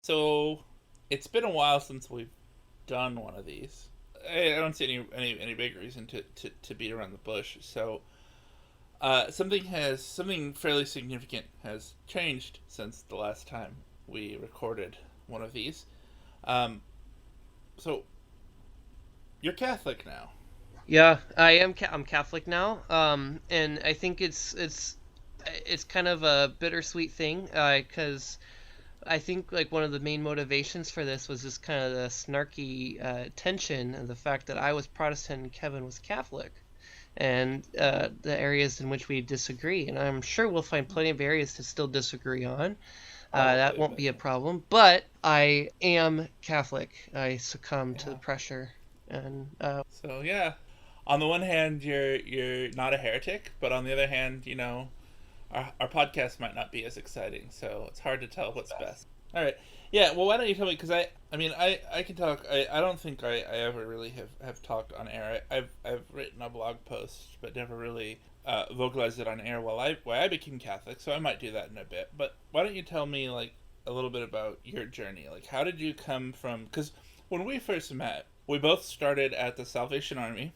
So it's been a while since we've done one of these. I don't see any big reason to beat around the bush. So something fairly significant has changed since the last time we recorded one of these. Um, so you're Catholic now. Yeah, I am. I'm Catholic now, and I think it's kind of a bittersweet thing because I think like one of the main motivations for this was just kind of the snarky tension and the fact that I was Protestant and Kevin was Catholic, and the areas in which we disagree. And I'm sure we'll find plenty of areas to still disagree on. That Probably, won't but be a problem. But I am Catholic. I succumb to the yeah. pressure, and So yeah, on the one hand, you're not a heretic, but on the other hand, our podcast might not be as exciting, so it's hard to tell what's best. All right. Yeah, well, why don't you tell me? Because I can talk. I don't think I ever really have talked on air. I've written a blog post, but never really vocalized it on air while I became Catholic, so I might do that in a bit. But why don't you tell me, like, a little bit about your journey? Like, how did you come from. Because when we first met, we both started at the Salvation Army,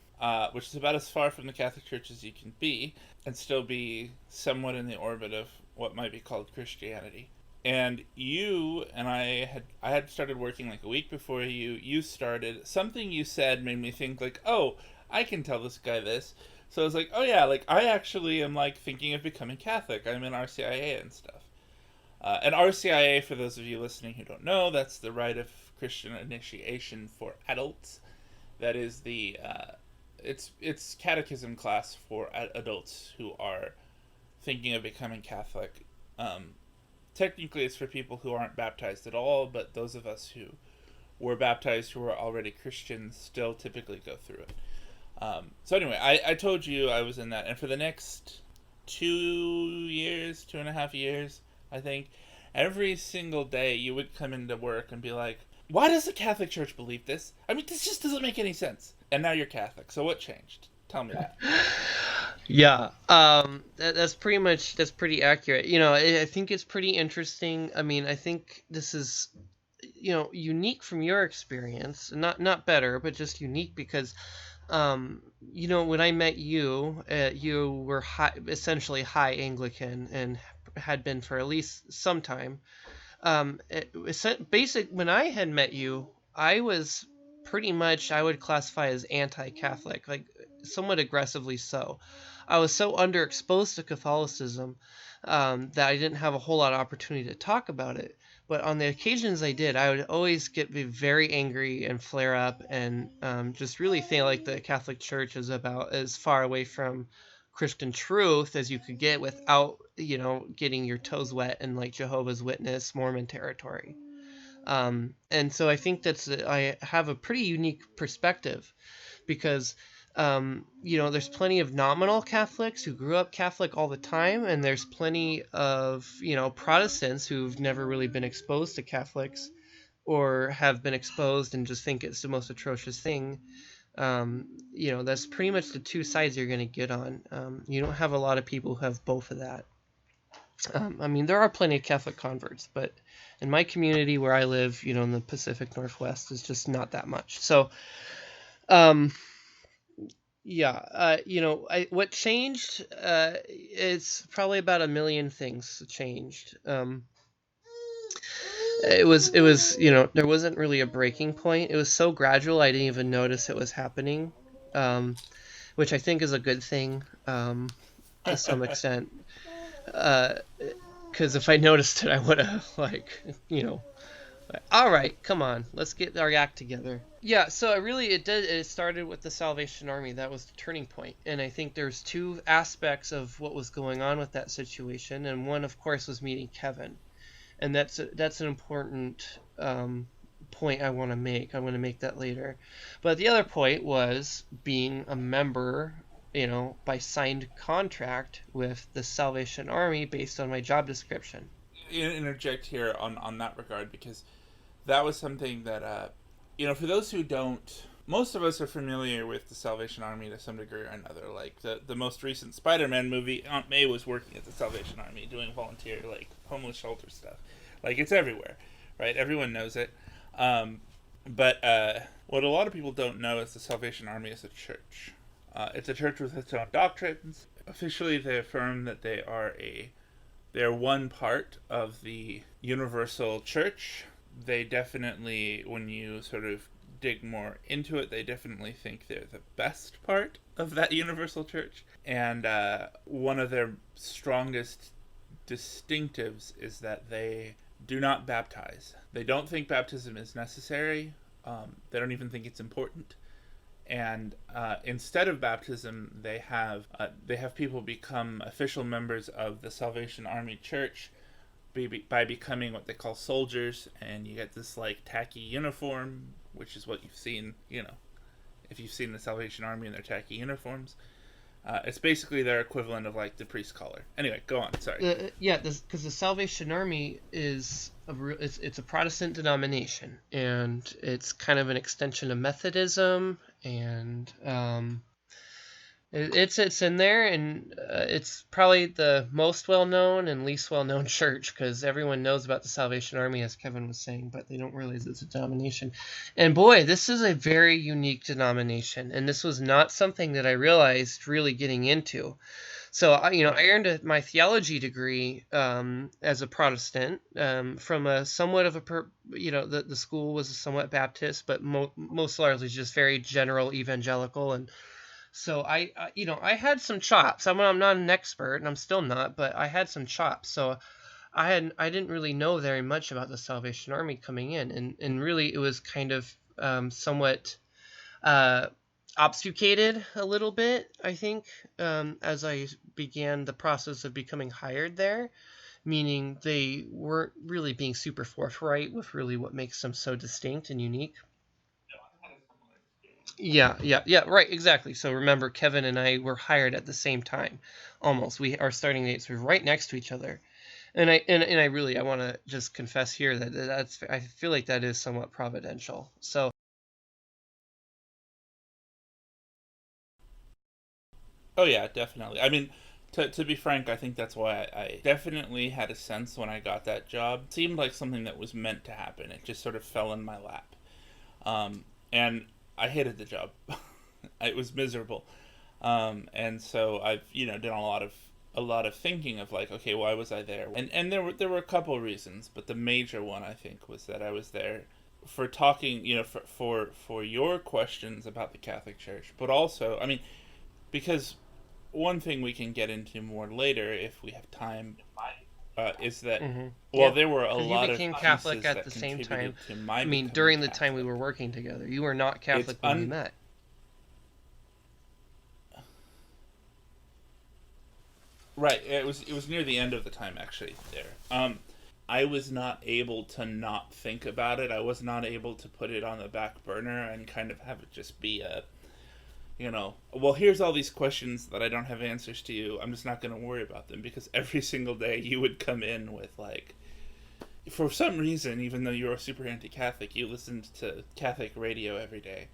which is about as far from the Catholic Church as you can be, and still be somewhat in the orbit of what might be called Christianity. And you and I had started working like a week before you started. Something you said made me think like, oh, I can tell this guy this. So I was like, oh yeah, like I actually am like thinking of becoming Catholic. I'm in RCIA and stuff. And RCIA, for those of you listening who don't know, that's the Rite of Christian Initiation for adults. That is the it's catechism class for adults who are thinking of becoming Catholic. Technically, it's for people who aren't baptized at all, but those of us who were baptized who are already Christians still typically go through it. So anyway, I told you I was in that, and for the next 2 years, 2.5 years, I think, every single day you would come into work and be like, "Why does the Catholic Church believe this? I mean, this just doesn't make any sense." And now you're Catholic, so what changed? Tell me that. yeah, that's pretty accurate. I think it's pretty interesting. I mean, I think this is unique from your experience, not better, but just unique because when I met you, you were essentially high Anglican and had been for at least some time. Basic when I had met you, I was pretty much I would classify as anti-Catholic, like somewhat aggressively so. I was so underexposed to Catholicism that I didn't have a whole lot of opportunity to talk about it. But on the occasions I did, I would always be very angry and flare up and just really think like the Catholic Church is about as far away from Christian truth as you could get without, getting your toes wet in like Jehovah's Witness, Mormon territory. And so I think I have a pretty unique perspective because there's plenty of nominal Catholics who grew up Catholic all the time, and there's plenty of, Protestants who've never really been exposed to Catholics or have been exposed and just think it's the most atrocious thing. That's pretty much the two sides you're going to get on. You don't have a lot of people who have both of that. I mean, there are plenty of Catholic converts, but in my community where I live, in the Pacific Northwest, is just not that much. So, um, yeah, what changed? It's probably about a million things changed. It was, there wasn't really a breaking point. It was so gradual, I didn't even notice it was happening, which I think is a good thing, to some extent. Because if I noticed it, I would have all right, come on, let's get our act together. Yeah, so it started with the Salvation Army. That was the turning point, and I think there's two aspects of what was going on with that situation, and one, of course, was meeting Kevin, and that's an important point I want to make. I'm going to make that later, but the other point was being a member, by signed contract with the Salvation Army based on my job description. Interject here on that regard because that was something that for those who don't, most of us are familiar with the Salvation Army to some degree or another. Like the most recent Spider-Man movie, Aunt May was working at the Salvation Army doing volunteer like homeless shelter stuff. Like it's everywhere, right? Everyone knows it. Um, but what a lot of people don't know is the Salvation Army is a church. It's a church with its own doctrines. Officially, they affirm that they're one part of the universal church. They definitely, when you sort of dig more into it, they definitely think they're the best part of that universal church. And one of their strongest distinctives is that they do not baptize. They don't think baptism is necessary. They don't even think it's important. And instead of baptism, they have people become official members of the Salvation Army Church by becoming what they call soldiers, and you get this like tacky uniform, which is what you've seen. If you've seen the Salvation Army in their tacky uniforms, it's basically their equivalent of like the priest collar. Anyway, go on. Sorry. Because the Salvation Army is it's a Protestant denomination, and it's kind of an extension of Methodism, and it's in there, and it's probably the most well-known and least well-known church, because everyone knows about the Salvation Army, as Kevin was saying, but they don't realize it's a denomination. And boy, this is a very unique denomination, and this was not something that I realized really getting into. So I earned my theology degree as a Protestant from a somewhat of the school was somewhat Baptist, but most largely just very general evangelical. And so I had some chops. I'm not an expert, and I'm still not, but I had some chops. So I didn't really know very much about the Salvation Army coming in, and really it was kind of somewhat obfuscated a little bit, I think, as I began the process of becoming hired there, meaning they weren't really being super forthright with really what makes them so distinct and unique. Yeah, right, exactly. So remember, Kevin and I were hired at the same time, almost. Our starting dates were right next to each other. And I really, I want to just confess here that I feel like that is somewhat providential. So Oh yeah, definitely. I mean, to be frank, I think that's why I definitely had a sense when I got that job. It seemed like something that was meant to happen. It just sort of fell in my lap, and I hated the job. It was miserable, and so I've done a lot of thinking of like, okay, why was I there? And there were a couple reasons, but the major one I think was that I was there for talking, for your questions about the Catholic Church, but also, I mean, because one thing we can get into more later if we have time is that there were a lot you of became pieces Catholic at that the same contributed time. to my I mean, becoming during the time we Catholic. were working together, you were not Catholic when we met. Right. It was near the end of the time actually there. I was not able to not think about it. I was not able to put it on the back burner and kind of have it just be well, here's all these questions that I don't have answers to you. I'm just not going to worry about them, because every single day you would come in with like, for some reason, even though you were super anti-Catholic, you listened to Catholic radio every day.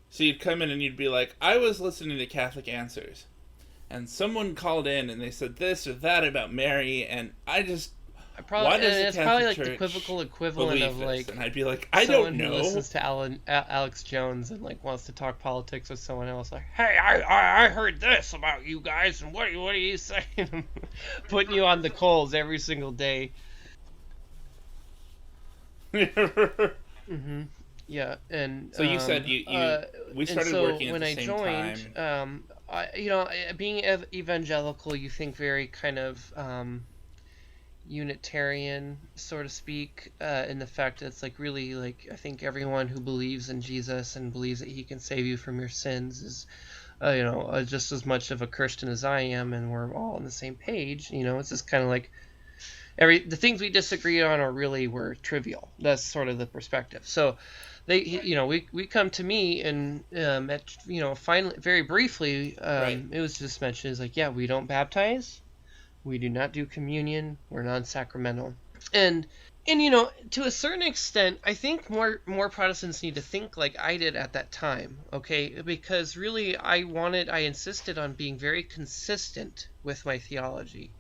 So you'd come in and you'd be like, I was listening to Catholic Answers, and someone called in and they said this or that about Mary, and why does the It's probably Catholic like the Church equivalent of this? like And I'd be like, I someone don't who know. listens to Alex Jones and like wants to talk politics with someone else. Like, hey, I heard this about you guys, and what are you saying? Putting you on the coals every single day. Mm-hmm. Yeah, and So you said we started working at the same time. When I joined, being evangelical, you think very kind of Unitarian, so to speak, in the fact that it's like really like I think everyone who believes in Jesus and believes that He can save you from your sins is, just as much of a Christian as I am, and we're all on the same page. It's just kind of like the things we disagree on were trivial. That's sort of the perspective. So we come to me and finally, very briefly, Right. it was just mentioned as like, yeah, we don't baptize, we do not do communion, we're non-sacramental, and to a certain extent, I think more Protestants need to think like I did at that time, okay? Because really, I insisted on being very consistent with my theology,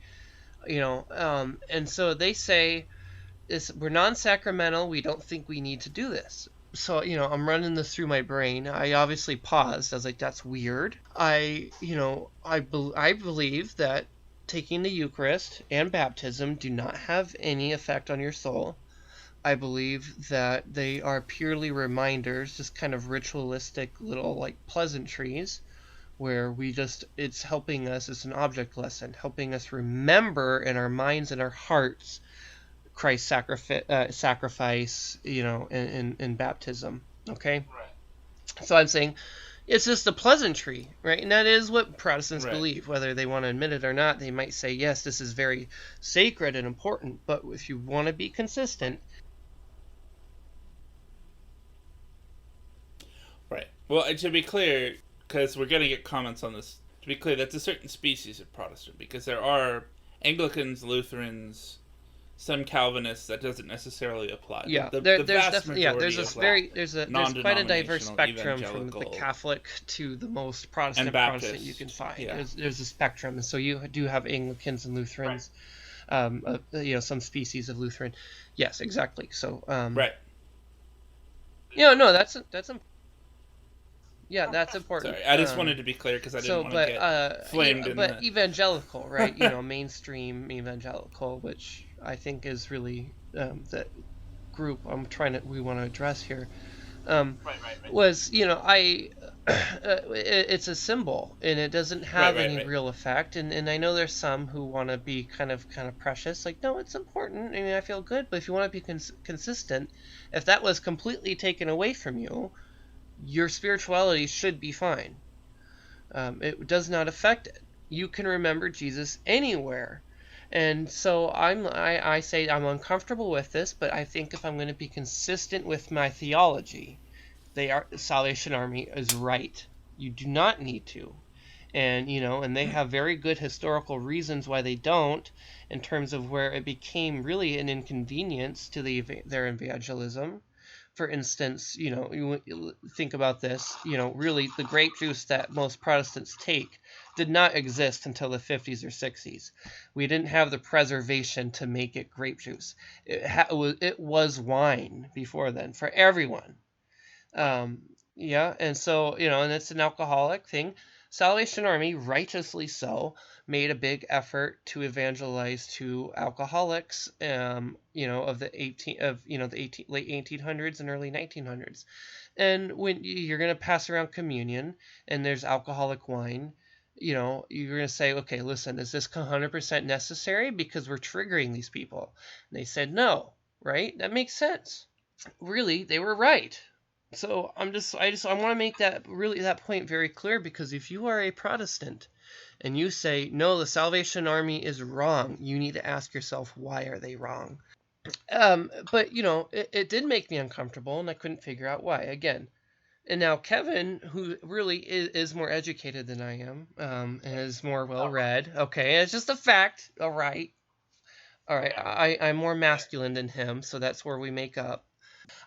and so they say, we're non-sacramental. We don't think we need to do this. So, I'm running this through my brain. I obviously paused. I was like, that's weird. I believe that taking the Eucharist and baptism do not have any effect on your soul. I believe that they are purely reminders, just kind of ritualistic little like pleasantries where it's helping us, it's an object lesson, helping us remember in our minds and our hearts Christ's sacrifice, in baptism. Okay? Right. So I'm saying it's just a pleasantry, right? And that is what Protestants Right. believe. Whether they want to admit it or not, they might say, yes, this is very sacred and important. But if you want to be consistent. Right. Well, and to be clear, because we're going to get comments on this, to be clear, that's a certain species of Protestant, because there are Anglicans, Lutherans, some Calvinists that doesn't necessarily apply. Yeah, the there's vast definitely majority there's of there's quite a diverse non-denominational spectrum from the evangelical to the most and Protestant Baptist you can find. Yeah. There's a spectrum, and so you do have Anglicans and Lutherans, some species of Lutheran. Yes, exactly. So Right. no, that's yeah, that's important. Sorry, I just wanted to be clear because I didn't want to get flamed in but the... evangelical, right? Mainstream evangelical, which I think is really the group we want to address here. Right. Was it's a symbol and it doesn't have any real effect, and I know there's some who want to be kind of precious, like, no, it's important. I mean, I feel good, but if you want to be consistent, if that was completely taken away from you, your spirituality should be fine. It does not affect it. You can remember Jesus anywhere. And so I say I'm uncomfortable with this, but I think if I'm going to be consistent with my theology, the Salvation Army is right. You do not need to. And, and they have very good historical reasons why they don't, in terms of where it became really an inconvenience to their evangelism. For instance, you think about this, really the grape juice that most Protestants take did not exist until the 50s or 60s. We didn't have the preservation to make it grape juice. It was wine before then for everyone. And so, and it's an alcoholic thing. Salvation Army, righteously so, made a big effort to evangelize to alcoholics, of the late 1800s and early 1900s. And when you're going to pass around communion and there's alcoholic wine, you're going to say, okay, listen, is this 100% necessary? Because we're triggering these people. And they said no, right? That makes sense. Really, they were right. So I want to make that point very clear, because if you are a Protestant and you say, no, the Salvation Army is wrong, you need to ask yourself, why are they wrong? But it did make me uncomfortable, and I couldn't figure out why. Again, and now Kevin, who really is more educated than I am, and is more well-read. Okay, it's just a fact. All right. I'm more masculine than him, so that's where we make up.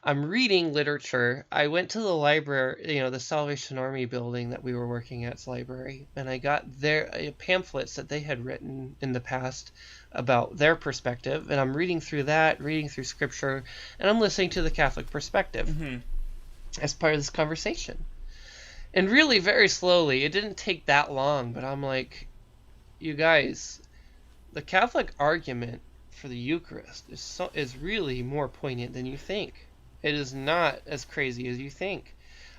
I'm reading literature. I went to the library, the Salvation Army building that we were working at's library, and I got their pamphlets that they had written in the past about their perspective, and I'm reading through scripture, and I'm listening to the Catholic perspective as part of this conversation. And really, very slowly, it didn't take that long, but I'm like, you guys, the Catholic argument for the Eucharist is really more poignant than you think. It is not as crazy as you think.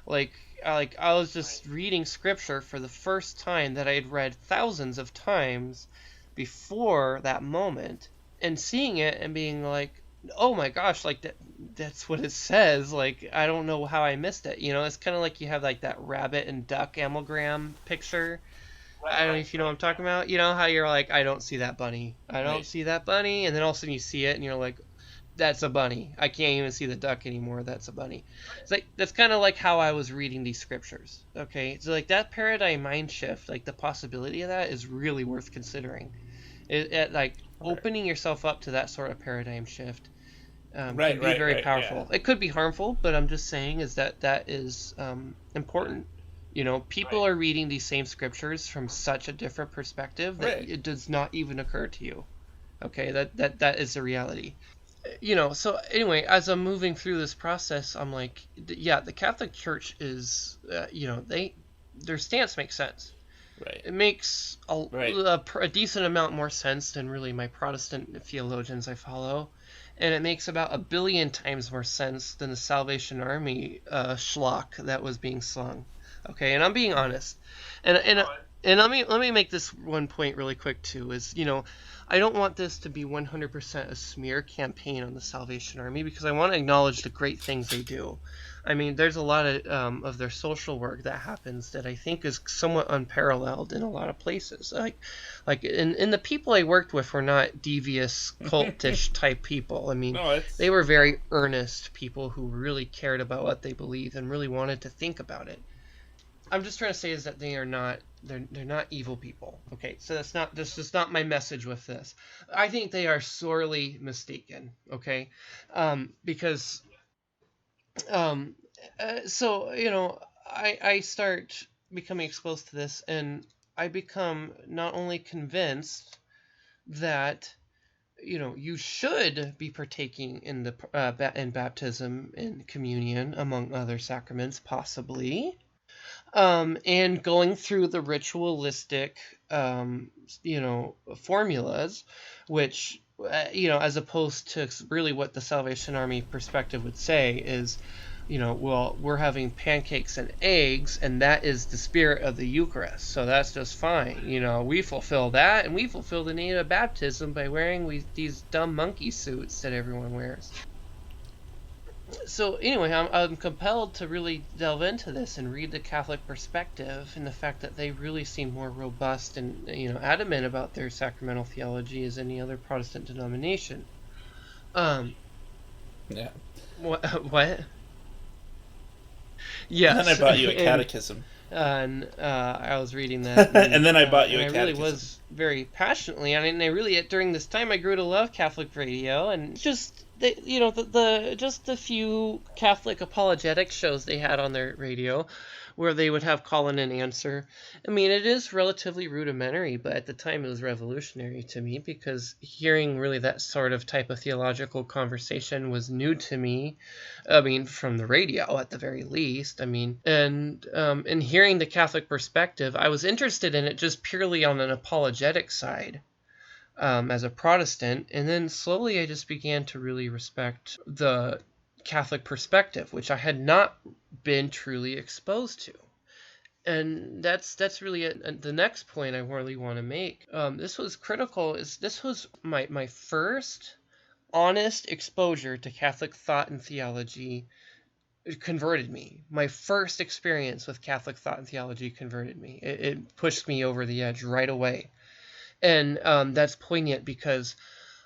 Like I was just reading scripture for the first time that I had read thousands of times before that moment, and seeing it and being like, oh my gosh, like that's what it says. Like, I don't know how I missed it. It's kind of like you have like that rabbit and duck amalgam picture. I don't know if you know what I'm talking about. You know how you're like, I don't see that bunny. I don't see that bunny. And then all of a sudden you see it and you're like, that's a bunny. I can't even see the duck anymore. That's a bunny. It's like, that's kind of like how I was reading these scriptures. Okay. So like that paradigm mind shift, like the possibility of that is really worth considering. Opening yourself up to that sort of paradigm shift can be very powerful. Yeah. It could be harmful, but I'm just saying is that is important. People are reading these same scriptures from such a different perspective that it does not even occur to you. Okay, that is the reality. So anyway, as I'm moving through this process, I'm like, yeah, the Catholic Church is, their stance makes sense. Right. It makes Right. a decent amount more sense than really my Protestant theologians I follow. And it makes about 1 billion times more sense than the Salvation Army schlock that was being slung. Okay, and I'm being honest. And let me make this one point really quick too. Is I don't want this to be 100% a smear campaign on the Salvation Army, because I want to acknowledge the great things they do. I mean, there's a lot of their social work that happens that I think is somewhat unparalleled in a lot of places. And the people I worked with were not devious, cultish type people. I mean, No, they were very earnest people who really cared about what they believed and really wanted to think about it. I'm just trying to say is that they're not evil people. Okay, so this is not my message with this. I think they are sorely mistaken. Okay, because so I start becoming exposed to this, and I become not only convinced that you should be partaking in the in baptism and communion among other sacraments, possibly. And going through the ritualistic, formulas, which, as opposed to really what the Salvation Army perspective would say is, well, we're having pancakes and eggs, and that is the spirit of the Eucharist, so that's just fine. We fulfill that, and we fulfill the need of baptism by wearing these dumb monkey suits that everyone wears. So anyway, I'm compelled to really delve into this and read the Catholic perspective, and the fact that they really seem more robust and adamant about their sacramental theology as any other Protestant denomination. Yeah. What? Yes. And then I bought you a catechism. And I was reading that, and then I bought you a catechism. I really was very passionately, and I really during this time I grew to love Catholic radio, and just just the few Catholic apologetic shows they had on their radio, where they would have call in and answer. I mean, it is relatively rudimentary, but at the time it was revolutionary to me, because hearing really that sort of type of theological conversation was new to me. I mean, from the radio at the very least. I mean, and hearing the Catholic perspective, I was interested in it just purely on an apologetic side. As a Protestant, and then slowly I just began to really respect the Catholic perspective, which I had not been truly exposed to. And that's really the next point I really want to make. This was critical. This was my first honest exposure to Catholic thought and theology. It converted me. My first experience with Catholic thought and theology converted me. It pushed me over the edge right away. And that's poignant, because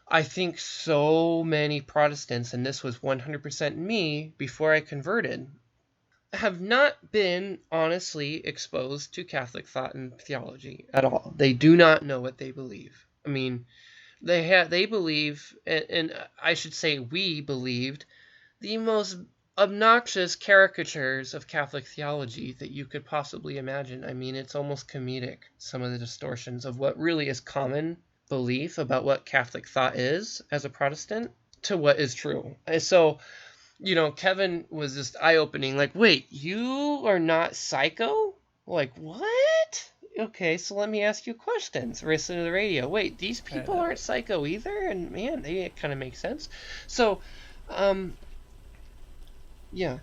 I think so many Protestants, and this was 100% me before I converted, have not been honestly exposed to Catholic thought and theology at all. They do not know what they believe. I mean, they believe, and I should say we believed, the most obnoxious caricatures of Catholic theology that you could possibly imagine. I mean, it's almost comedic, some of the distortions of what really is common belief about what Catholic thought is as a Protestant to what is true. And so, Kevin was just eye-opening, like, wait, you are not psycho? Like, what? Okay, so let me ask you questions. Listen to the radio. Wait, these people aren't psycho either? And man, it kind of makes sense. So, yeah.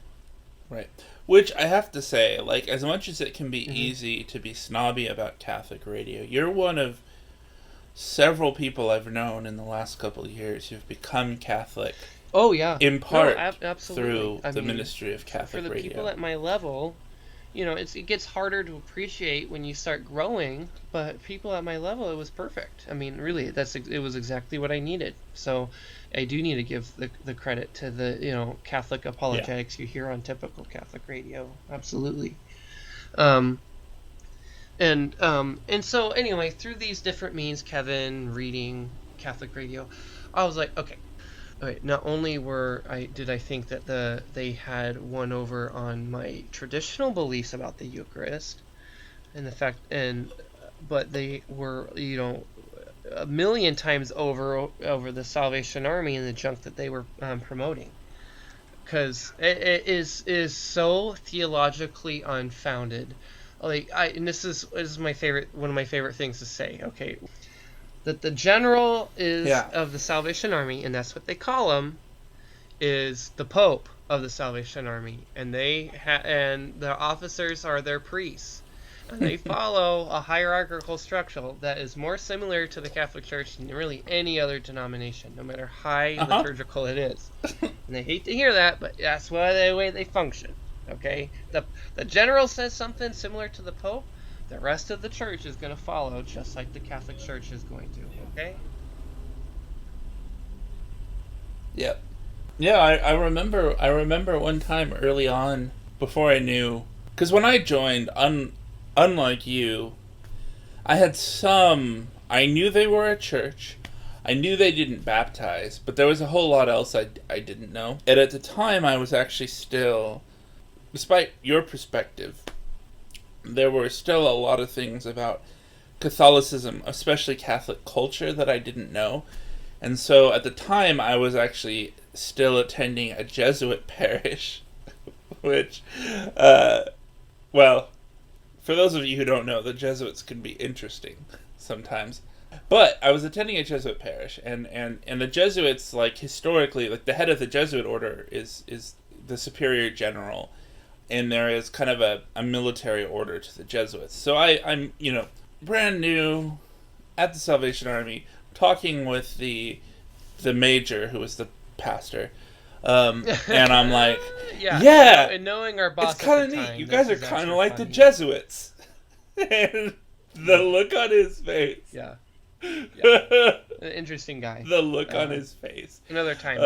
Right. Which I have to say, like, as much as it can be easy to be snobby about Catholic radio, you're one of several people I've known in the last couple of years who've become Catholic. Oh, yeah. In part absolutely. through the ministry of Catholic radio. For the people at my level, it gets harder to appreciate when you start growing, but people at my level, it was perfect. I mean, really, it was exactly what I needed. So I do need to give the credit to the Catholic apologetics you hear on typical Catholic radio. Absolutely. And so anyway, through these different means, Kevin, reading Catholic radio, I was like, okay. Not only did I think that they had won over on my traditional beliefs about the Eucharist, and but they were a million times over the Salvation Army and the junk that they were promoting, because it is so theologically unfounded. Like and this is my favorite, one of my favorite things to say. Okay, that the general is of the Salvation Army, and that's what they call him, is the Pope of the Salvation Army, and and the officers are their priests, and they follow a hierarchical structure that is more similar to the Catholic Church than really any other denomination, no matter how liturgical it is. And they hate to hear that, but that's the way they function. Okay, the general says something similar to the Pope, the rest of the church is going to follow, just like the Catholic Church is going to. Okay. Yep. Yeah, I remember one time early on, before I knew, because when I joined, unlike you, I knew they were a church, I knew they didn't baptize, but there was a whole lot else I didn't know. And at the time, I was actually still, despite your perspective, there were still a lot of things about Catholicism, especially Catholic culture, that I didn't know. And so at the time, I was actually still attending a Jesuit parish, which, well, for those of you who don't know, the Jesuits can be interesting sometimes. But I was attending a Jesuit parish, and the Jesuits, like, historically, like, the head of the Jesuit order is the superior general, and there is kind of a military order to the Jesuits. So I'm brand new at the Salvation Army, talking with the major, who was the pastor, and I'm like, yeah, and knowing our boss, it's kind of neat. You guys are kind of like the Jesuits, and the look on his face. Yeah. An interesting guy. The look on his face. Another time.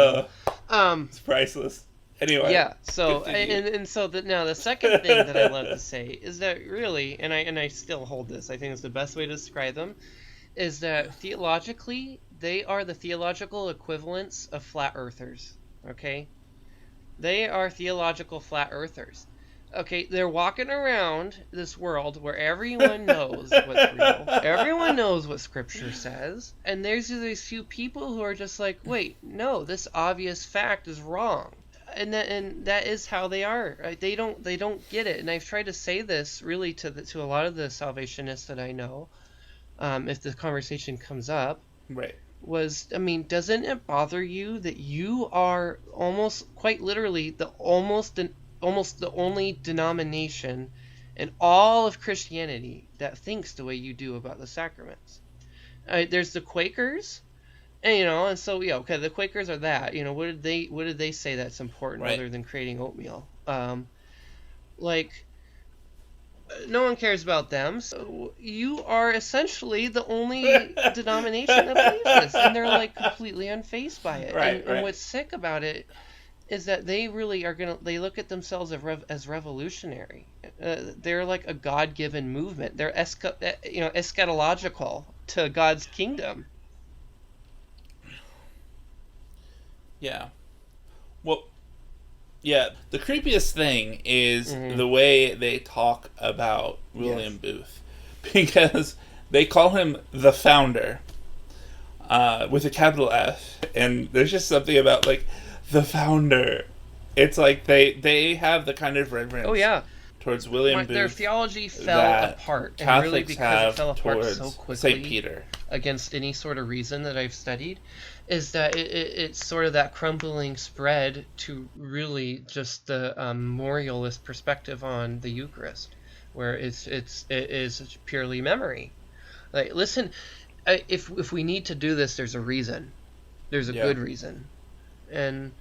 It's priceless. Anyway. Yeah. So now the second thing that I love to say is that really, and I still hold this, I think it's the best way to describe them, is that theologically they are the theological equivalents of flat earthers. Okay? They are theological flat earthers. Okay, they're walking around this world where everyone knows what's real. Everyone knows what Scripture says. And there's these few people who are just like, wait, no, this obvious fact is wrong. And that is how they are. Right? They don't get it. And I've tried to say this really to a lot of the Salvationists that I know, if the conversation comes up. Right. Doesn't it bother you that you are almost, quite literally, almost the only denomination in all of Christianity that thinks the way you do about the sacraments? There's the Quakers, and so the Quakers are that. What did they say that's important, right, other than creating oatmeal? No one cares about them. So you are essentially the only denomination that believes this, and they're like completely unfazed by it. Right, and what's sick about it is that they really are they look at themselves as revolutionary. They're like a God-given movement. They're eschatological to God's kingdom. Yeah. Well, yeah, the creepiest thing is the way they talk about William Booth, because they call him the founder, with a capital F, and there's just something about, like, the founder. It's like they have the kind of reverence towards William Booth. Their theology fell apart, and really because it fell apart so quickly St. Peter, against any sort of reason that I've studied, is that it's sort of that crumbling spread to really just the memorialist perspective on the Eucharist, where it is purely memory. Like, listen, if we need to do this, there's a reason. There's a good reason. And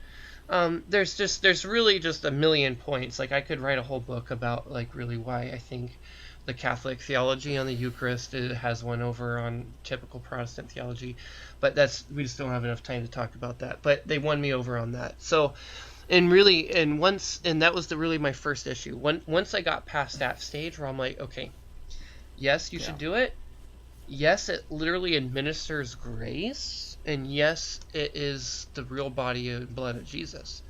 there's really just a million points. Like, I could write a whole book about, like, really why I think the Catholic theology on the Eucharist has won over on typical Protestant theology, but we just don't have enough time to talk about that. But they won me over on that. So, and that was really my first issue. Once I got past that stage where I'm like, okay, yes, you should do it. Yes, it literally administers grace, and yes, it is the real body and blood of Jesus.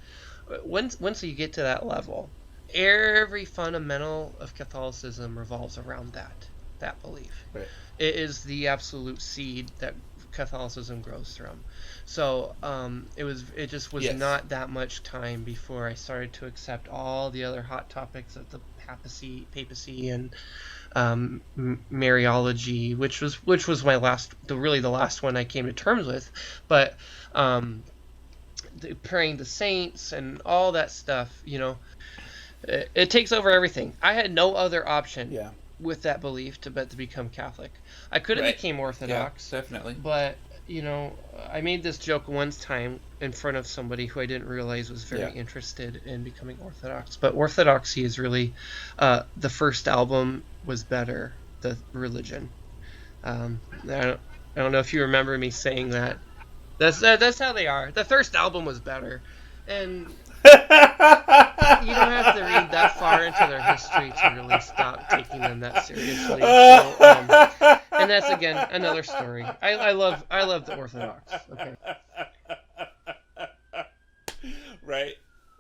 Once you get to that level, every fundamental of Catholicism revolves around that. that belief. Right. It is the absolute seed that Catholicism grows from. So it just was Yes. not that much time before I started to accept all the other hot topics of the papacy and Mariology, which was my the last one I came to terms with. But praying the saints and all that stuff, it takes over everything. I had no other option with that belief but to become Catholic. I could have became Orthodox. Yeah, definitely. But, I made this joke one time in front of somebody who I didn't realize was very interested in becoming Orthodox. But Orthodoxy is really, the first album was better, the religion. I don't know if you remember me saying that. That's how they are. The first album was better. And you don't have to read that far into their history to really stop taking them that seriously. So, and that's again another story. I love the Orthodox. Okay. Right.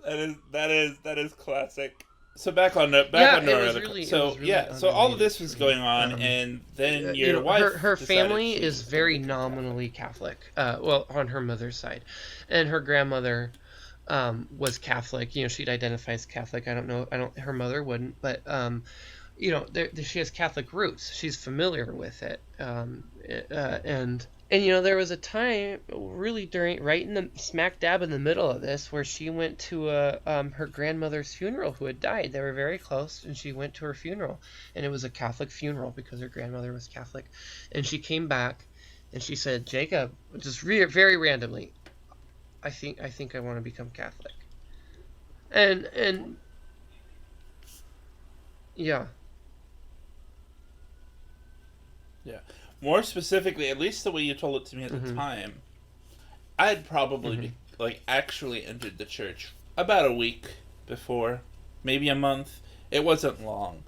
That is classic. So back on our other. So all of this was going on, and then your wife. Her family is very nominally Catholic. On her mother's side, and her grandmother was Catholic. She'd identify as Catholic. Her mother wouldn't, but she has Catholic roots. She's familiar with it, and there was a time really right in the smack dab in the middle of this where she went to her grandmother's funeral who had died. They were very close, and she went to her funeral, and it was a Catholic funeral because her grandmother was Catholic, and she came back, and she said, "Jacob," just very randomly, I think I want to become Catholic. And yeah. Yeah. More specifically, at least the way you told it to me at the time, I had probably actually entered the church about a week before, maybe a month. It wasn't long,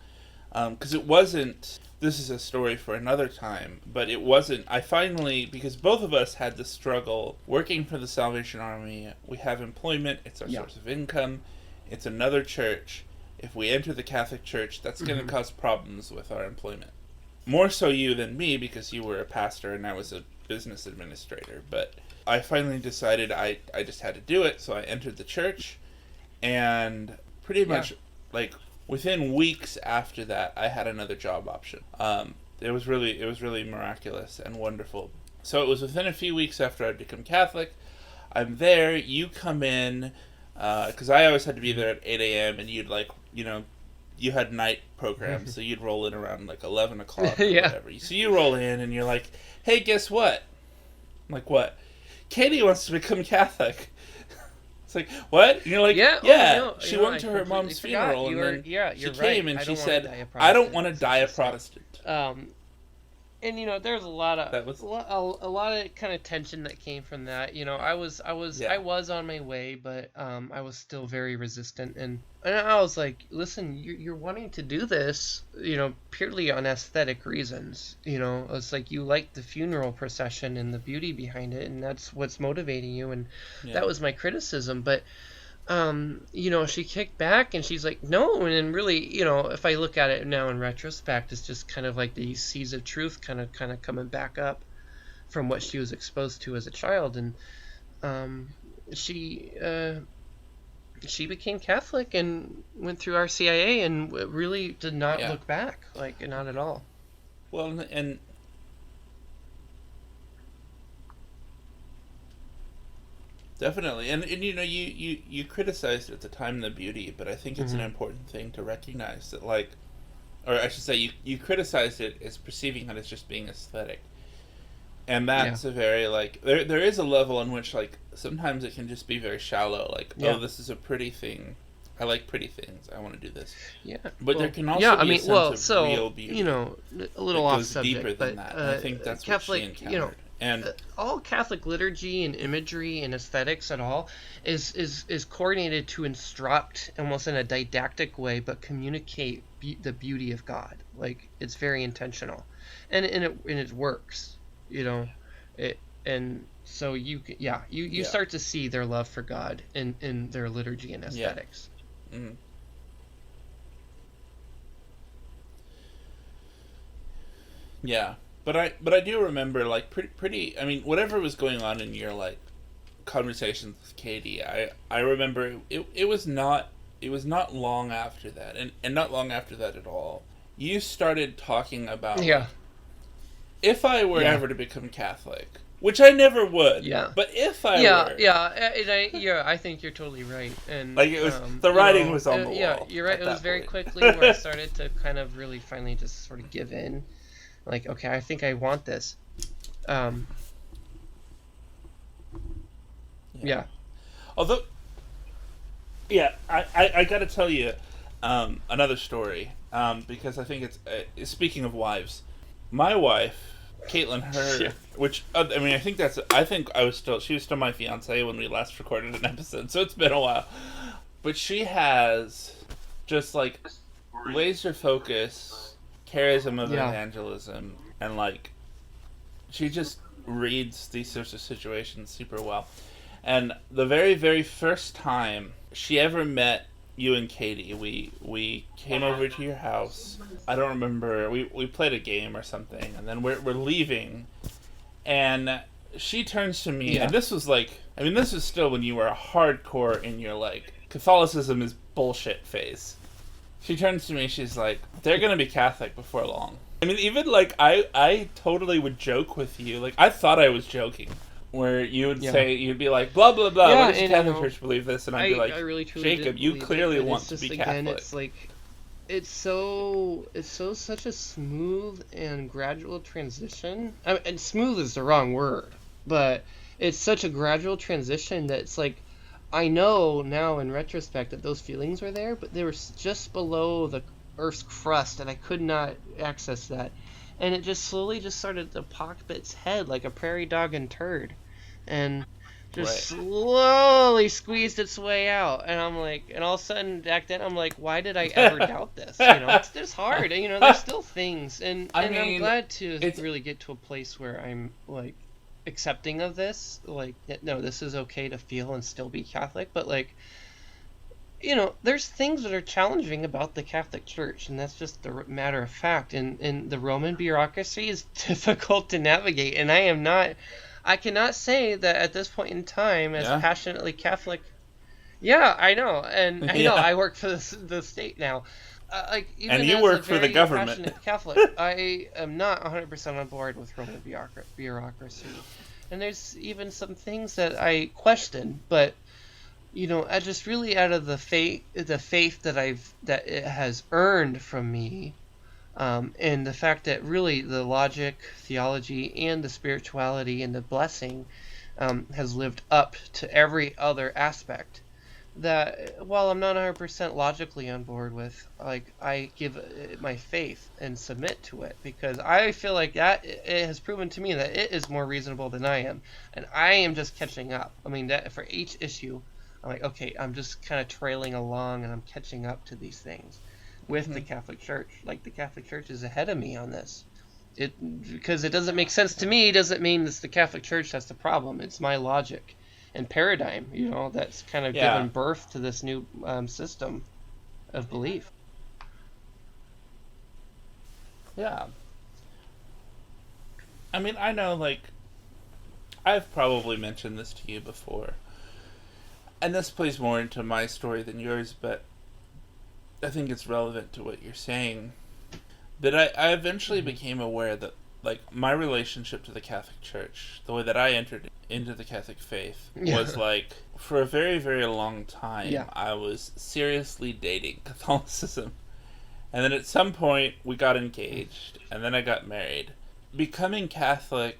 because it wasn't. This is a story for another time, but it wasn't. I finally, because both of us had the struggle working for the Salvation Army. We have employment; it's our source of income. It's another church. If we enter the Catholic Church, that's going to cause problems with our employment. More so you than me, because you were a pastor and I was a business administrator. But I finally decided I just had to do it, so I entered the church. And pretty much, within weeks after that, I had another job option. It was really miraculous and wonderful. So it was within a few weeks after I'd become Catholic. I'm there, you come in, because I always had to be there at 8 a.m. and you'd you had night programs, so you'd roll in around 11 o'clock or whatever. So you roll in and you're like, "Hey, guess what?" I'm like, "What?" "Katie wants to become Catholic." It's like, "What?" And you're like, "Yeah." She went to her mom's funeral and then she came and she said, "I don't want to die a Protestant." And there's a lot of kind of tension that came from that. I was on my way, but I was still very resistant, and I was like, listen, you're wanting to do this, purely on aesthetic reasons. It's like you like the funeral procession and the beauty behind it, and that's what's motivating you, and that was my criticism. But she kicked back and she's like, no. And then really, if I look at it now in retrospect, it's just kind of like these seeds of truth kind of coming back up from what she was exposed to as a child. And she became Catholic and went through RCIA and really did not look back, not at all. Well, and definitely, and you criticized at the time the beauty, but I think it's an important thing to recognize that, or I should say, you criticized it as perceiving it as just being aesthetic, and that's a very there is a level in which sometimes it can just be very shallow, oh, this is a pretty thing, I like pretty things, I want to do this. But there can also be a sense of real beauty. A little off subject, deeper than that. I think that's Catholic, what she encountered. And all Catholic liturgy and imagery and aesthetics at all is coordinated to instruct almost in a didactic way, but communicate the beauty of God. It's very intentional, and it works. And so you start to see their love for God in their liturgy and aesthetics. Yeah, but I do remember like pretty. I mean, whatever was going on in your like conversations with Katie, I remember it was not long after that, and not long after that at all. You started talking about Yeah. like, if I were Yeah. ever to become Catholic, which I never would, Yeah. but if I Yeah, were, yeah, I think you're totally right, and like it was the writing was on the yeah, wall. you're right. At It was that very point. quickly where I started to kind of really finally just sort of give in, like, okay, I think I want this. Um, yeah, Although, yeah, I got to tell you another story because I think it's speaking of wives, my wife, Caitlin, her, yeah, which I mean, I think she was still my fiance when we last recorded an episode, so it's been a while, but she has just like laser focus charism of yeah, evangelism, and like she just reads these sorts of situations super well. And the very, very first time she ever met you and Katie, we came over to your house. I don't remember. We played a game or something, and then we're leaving, and she turns to me, yeah, and this was like, I mean, this is still when you were hardcore in your like Catholicism is bullshit phase. She turns to me, she's like, they're gonna be Catholic before long. I mean, even like I totally would joke with you. Like I thought I was joking, where you would yeah. say you'd be like blah blah blah. Yeah, Why does the and Catholic Church believe this? And I'd be like, I really truly Jacob, did you believe clearly it, and want it's to just be again, Catholic. it's like it's so such a smooth and gradual transition. I mean, and smooth is the wrong word, but it's such a gradual transition that it's like I know now in retrospect that those feelings were there, but they were just below the Earth's crust, and I could not access that. And it just slowly just started to pop its head like a prairie dog and turd, and just Right. slowly squeezed its way out. And I'm like, and all of a sudden back then I'm like, why did I ever doubt this? You know, it's just hard. You know, there's still things, and I I'm mean, glad to it's really get to a place where I'm like accepting of this. Like, no, this is okay to feel and still be Catholic, but like, you know, there's things that are challenging about the Catholic Church, and that's just the matter of fact. And the Roman bureaucracy is difficult to navigate, and I cannot say that at this point in time, as yeah. passionately Catholic. Yeah, I know, and I know Yeah. I work for the state now. Like even And you as work a for the very government. passionate Catholic, I am not 100% on board with Roman bureaucracy, and there's even some things that I question, but you know, I just really out of the faith that it has earned from me, and the fact that really the logic, theology, and the spirituality and the blessing has lived up to every other aspect. That while I'm not 100% logically on board with, like, I give it my faith and submit to it because I feel like that it has proven to me that it is more reasonable than I am, and I am just catching up. I mean, that for each issue, I'm like, okay, I'm just kind of trailing along and I'm catching up to these things with the Catholic Church. Like the Catholic Church is ahead of me on this. It because it doesn't make sense to me doesn't mean it's the Catholic Church that's the problem. It's my logic and paradigm, you know, that's kind of Yeah. given birth to this new system of belief. Yeah. I mean, I know, like, I've probably mentioned this to you before, and this plays more into my story than yours, but I think it's relevant to what you're saying. That I eventually became aware that, like, my relationship to the Catholic Church, the way that I entered into the Catholic faith, Yeah. was like, for a very, very long time, Yeah. I was seriously dating Catholicism. And then at some point, we got engaged, and then I got married. Becoming Catholic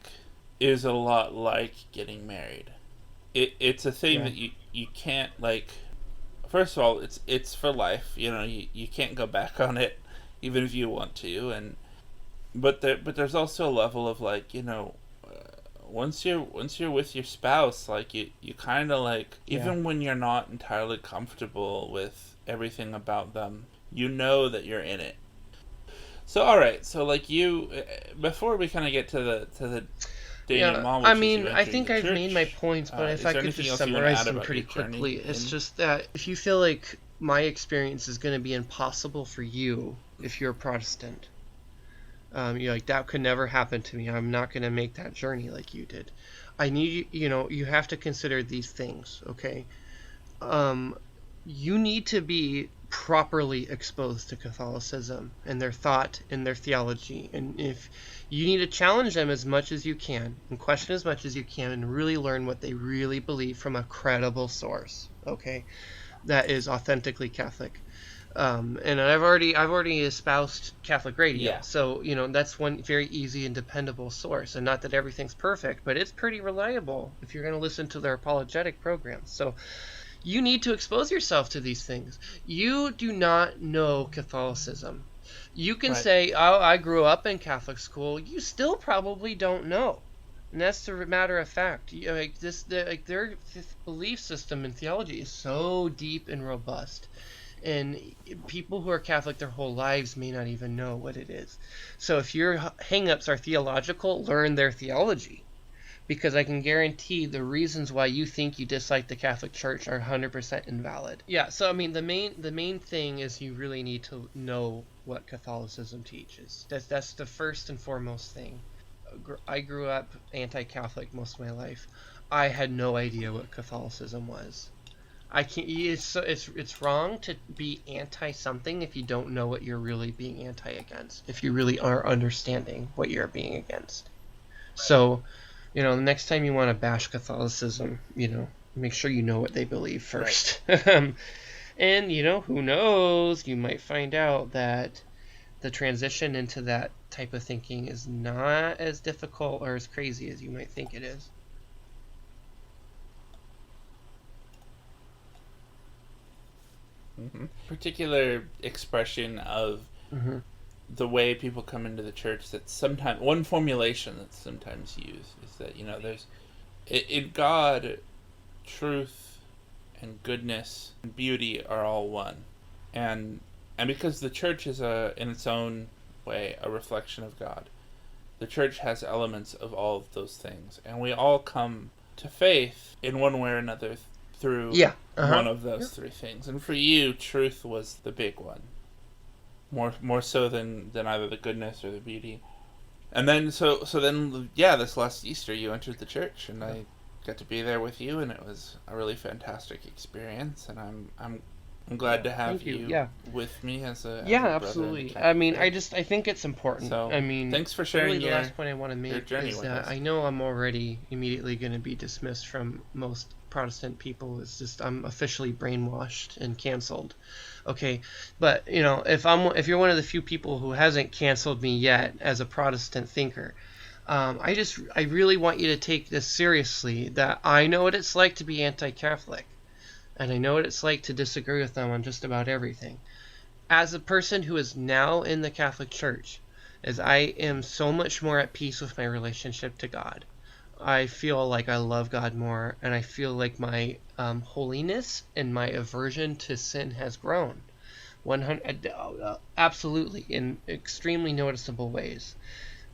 is a lot like getting married. It's a thing Yeah. that you can't, like, first of all, it's for life. You know, you can't go back on it, even if you want to. And but there's also a level of, like, you know, once you're with your spouse, like you kind of like, Yeah. even when you're not entirely comfortable with everything about them, you know that you're in it. So all right, so like you, before we kind of get to the Yeah, denouement, I which is mean, you I entering think the I've church, made my points, but is if I there could anything just else you want to summarize add them about pretty your journey quickly, it's in- just that if you feel like my experience is going to be impossible for you if you're a Protestant, You're like, that could never happen to me. I'm not going to make that journey like you did. I need you have to consider these things, okay? You need to be properly exposed to Catholicism and their thought and their theology. And if you need to challenge them as much as you can and question as much as you can and really learn what they really believe from a credible source, okay, that is authentically Catholic. And I've already espoused Catholic radio, Yeah. so that's one very easy and dependable source. And not that everything's perfect, but it's pretty reliable if you're going to listen to their apologetic programs. So you need to expose yourself to these things. You do not know Catholicism. You can say, "Oh, I grew up in Catholic school." You still probably don't know, and that's the matter of fact. Their belief system and theology is so deep and robust, and people who are Catholic their whole lives may not even know what it is. So if your hang-ups are theological, learn their theology, because I can guarantee the reasons why you think you dislike the Catholic Church are 100% invalid. Yeah, so I mean the main thing is you really need to know what Catholicism teaches. That's the first and foremost thing. I grew up anti-Catholic most of my life. I had no idea what Catholicism was. I can't. It's wrong to be anti something if you don't know what you're really being anti against. If you really are understanding what you're being against. So, the next time you want to bash Catholicism, make sure you know what they believe first. Right. And who knows? You might find out that the transition into that type of thinking is not as difficult or as crazy as you might think it is. Mm-hmm. Particular expression of the way people come into the church that sometimes, one formulation that's sometimes used is that, there's, in God, truth and goodness and beauty are all one. And because the church is in its own way, a reflection of God, the church has elements of all of those things. And we all come to faith in one way or another through one of those three things. And for you, truth was the big one. More so than either the goodness or the beauty. And then so then this last Easter you entered the church, and I got to be there with you, and it was a really fantastic experience, and I'm glad to have you with me as a absolutely. I mean, I think it's important. So, I mean, thanks for sharing the last point I want to make is that I know I'm already immediately going to be dismissed from most Protestant people. It's just I'm officially brainwashed and canceled. Okay, but if you're one of the few people who hasn't canceled me yet as a Protestant thinker, I really want you to take this seriously. That I know what it's like to be anti-Catholic. And I know what it's like to disagree with them on just about everything. As a person who is now in the Catholic Church, as I am so much more at peace with my relationship to God, I feel like I love God more, and I feel like my holiness and my aversion to sin has grown. Absolutely, in extremely noticeable ways.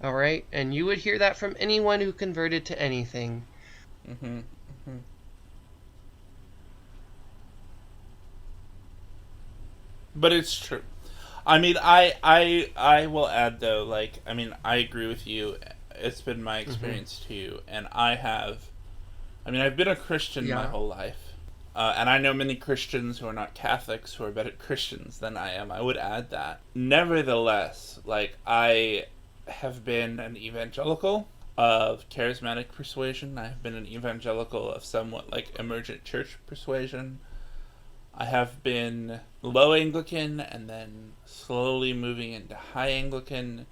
All right? And you would hear that from anyone who converted to anything. Mm-hmm. Mm-hmm. But it's true. I mean, I will add though, I agree with you. It's been my experience too, and I've been a Christian my whole life, and I know many Christians who are not Catholics who are better Christians than I am. I would add that. Nevertheless, I have been an evangelical of charismatic persuasion. I have been an evangelical of somewhat emergent church persuasion. I have been low Anglican and then slowly moving into high Anglican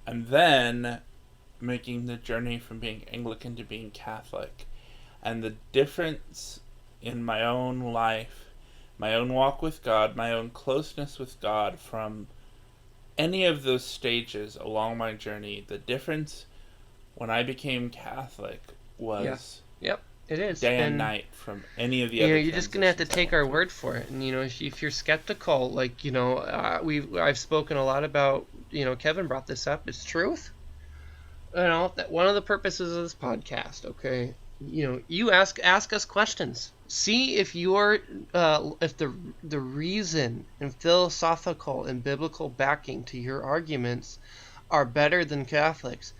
and then making the journey from being Anglican to being Catholic. And the difference in my own life, my own walk with God, my own closeness with God from any of those stages along my journey, the difference when I became Catholic was... Yep. It is. Day and night from any of the other. You're just gonna have to take our word for it. And if you're skeptical, I've spoken a lot about. Kevin brought this up. It's truth. That one of the purposes of this podcast. Okay. You ask us questions. See if if the reason and philosophical and biblical backing to your arguments are better than Catholics,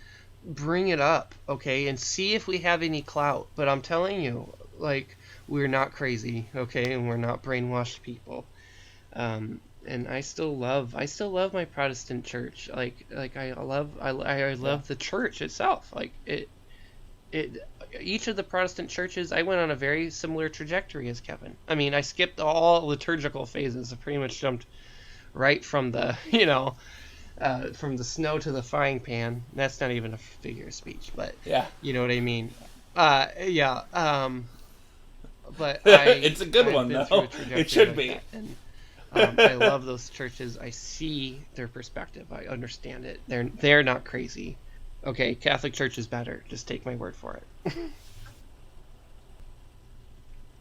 bring it up, okay, and see if we have any clout. But I'm telling you, like, we're not crazy, okay, and we're not brainwashed people. And I still love my Protestant church. Like I love the church itself. Like it each of the Protestant churches, I went on a very similar trajectory as Kevin. I mean, I skipped all liturgical phases. I pretty much jumped right from the from the snow to the frying pan. That's not even a figure of speech, but Yeah. you know what I mean. Yeah. But It's a good I've one, been though. through a trajectory It should like be. that, and I love those churches. I see their perspective. I understand it. They're not crazy. Okay, Catholic Church is better. Just take my word for it.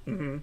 Mm-hmm.